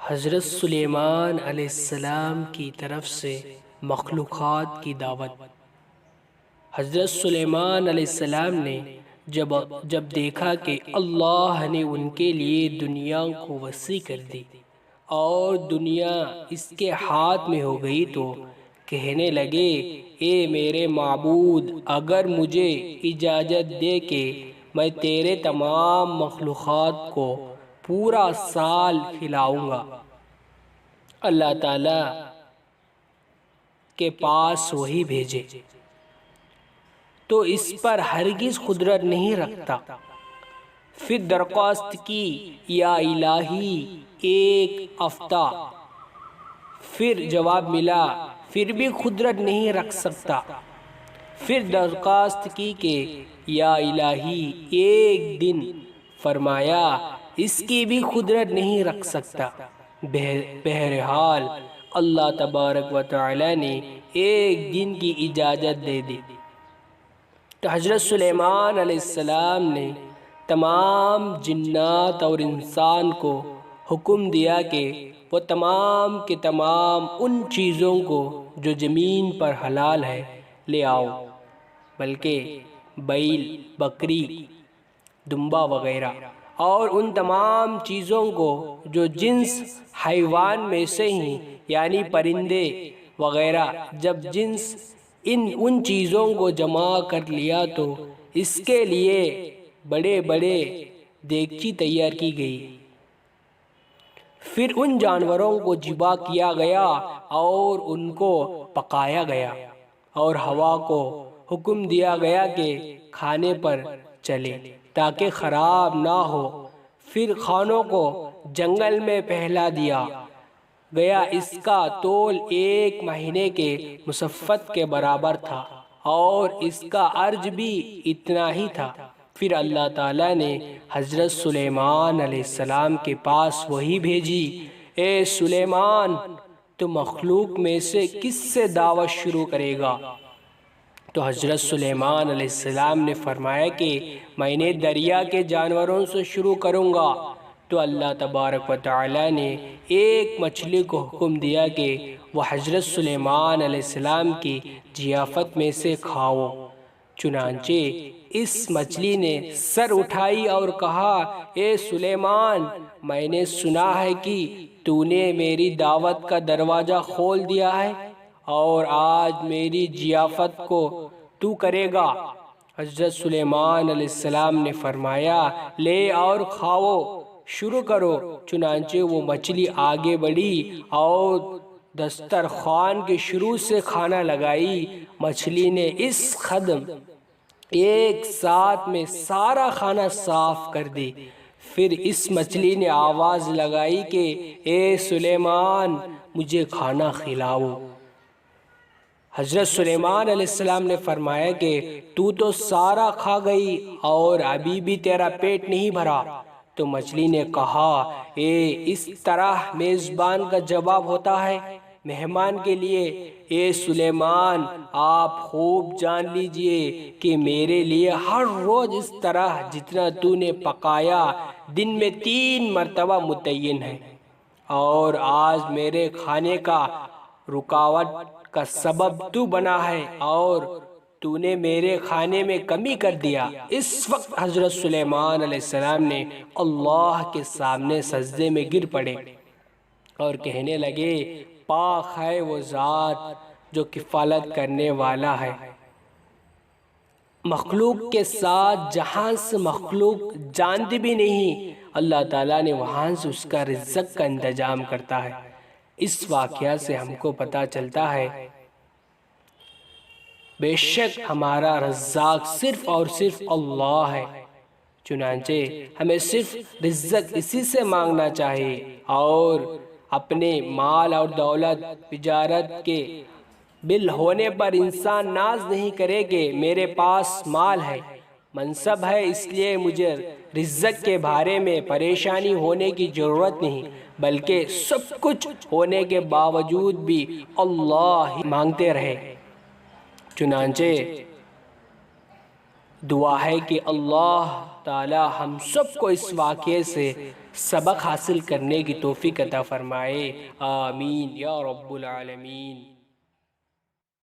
حضرت سلیمان علیہ السلام کی طرف سے مخلوقات کی دعوت۔ حضرت سلیمان علیہ السلام نے جب دیکھا کہ اللہ نے ان کے لیے دنیا کو وسیع کر دی اور دنیا اس کے ہاتھ میں ہو گئی تو کہنے لگے، اے میرے معبود، اگر مجھے اجازت دے کہ میں تیرے تمام مخلوقات کو پورا سال کھلاؤں گا۔ اللہ تعالیٰ کے پاس وہی بھیجے تو اس پر ہرگز قدرت نہیں رکھتا۔ پھر درخواست کی، یا الہی ایک ہفتہ۔ پھر جواب ملا، پھر بھی قدرت نہیں رکھ سکتا۔ پھر درخواست کی کہ یا الہی ایک دن۔ فرمایا، اس کی بھی قدرت نہیں رکھ سکتا۔ بہرحال اللہ تبارک و تعالی نے ایک دن کی اجازت دے دی تو حضرت سلیمان علیہ السلام نے تمام جنات اور انسان کو حکم دیا کہ وہ تمام کے تمام ان چیزوں کو جو زمین پر حلال ہے لے آؤ، بلکہ بیل، بکری، دمبا وغیرہ، اور ان تمام چیزوں کو جو جنس حیوان میں سے ہی یعنی پرندے وغیرہ۔ جب جنس ان چیزوں کو جمع کر لیا تو اس کے لیے بڑے بڑے دیگچی تیار کی گئی۔ پھر ان جانوروں کو ذبح کیا گیا اور ان کو پکایا گیا، اور ہوا کو حکم دیا گیا کہ کھانے پر چلے تاکہ خراب نہ ہو۔ پھر کھانوں کو جنگل میں پھیلا دیا گیا۔ اس کا طول 1 مہینے کے مسافت کے برابر تھا اور اس کا عرض بھی اتنا ہی تھا۔ پھر اللہ تعالیٰ نے حضرت سلیمان علیہ السلام کے پاس وحی بھیجی، اے سلیمان، تو مخلوق میں سے کس سے دعوت شروع کرے گا؟ تو حضرت سلیمان علیہ السلام نے فرمایا کہ میں نے دریا کے جانوروں سے شروع کروں گا۔ تو اللہ تبارک و تعالی نے ایک مچھلی کو حکم دیا کہ وہ حضرت سلیمان علیہ السلام کی ضیافت میں سے کھاؤ۔ چنانچہ اس مچھلی نے سر اٹھائی اور کہا، اے سلیمان، میں نے سنا ہے کہ تو نے میری دعوت کا دروازہ کھول دیا ہے اور آج میری ضیافت کو تو کرے گا۔ حضرت سلیمان علیہ السلام نے فرمایا، لے اور کھاؤ، شروع کرو۔ چنانچہ وہ مچھلی آگے بڑھی اور دسترخوان کے شروع سے کھانا لگائی۔ مچھلی نے اس قدم ایک ساتھ میں سارا کھانا صاف کر دی۔ پھر اس مچھلی نے آواز لگائی کہ اے سلیمان، مجھے کھانا کھلاؤ۔ حضرت سلیمان علیہ السلام نے فرمایا کہ تو سارا کھا گئی اور ابھی بھی تیرا پیٹ نہیں بھرا۔ تو مچھلی نے کہا، اس طرح میزبان کا جواب ہوتا ہے مہمان کے لیے۔ اے سلیمان، آپ خوب جان لیجئے کہ میرے لیے ہر روز اس طرح جتنا تو نے پکایا دن میں 3 مرتبہ متعین ہے، اور آج میرے کھانے کا رکاوٹ کا سبب تو بنا ہے اور تو نے میرے کھانے میں کمی کر دیا۔ اس وقت حضرت سلیمان علیہ السلام نے اللہ کے سامنے سجدے میں گر پڑے اور کہنے لگے، پاک ہے وہ ذات جو کفالت کرنے والا ہے مخلوق کے ساتھ جہاں سے مخلوق جانتی بھی نہیں، اللہ تعالیٰ نے وہاں سے اس کا رزق کا انتظام کرتا ہے۔ اس واقعہ سے ہم کو پتہ چلتا ہے بے شک ہمارا رزاق صرف اور صرف اللہ ہے، چنانچہ ہمیں صرف رزق اسی سے مانگنا چاہیے، اور اپنے مال اور دولت تجارت کے بل ہونے پر انسان ناز نہیں کرے کہ میرے پاس مال ہے، منصب ہے، اس لیے مجھے رزق کے بارے میں پریشانی ہونے کی ضرورت نہیں، بلکہ سب کچھ ہونے کے باوجود بھی اللہ ہی مانگتے رہے۔ چنانچہ دعا ہے کہ اللہ تعالی ہم سب کو اس واقعے سے سبق حاصل کرنے کی توفیق عطا فرمائے، آمین یا رب العالمین۔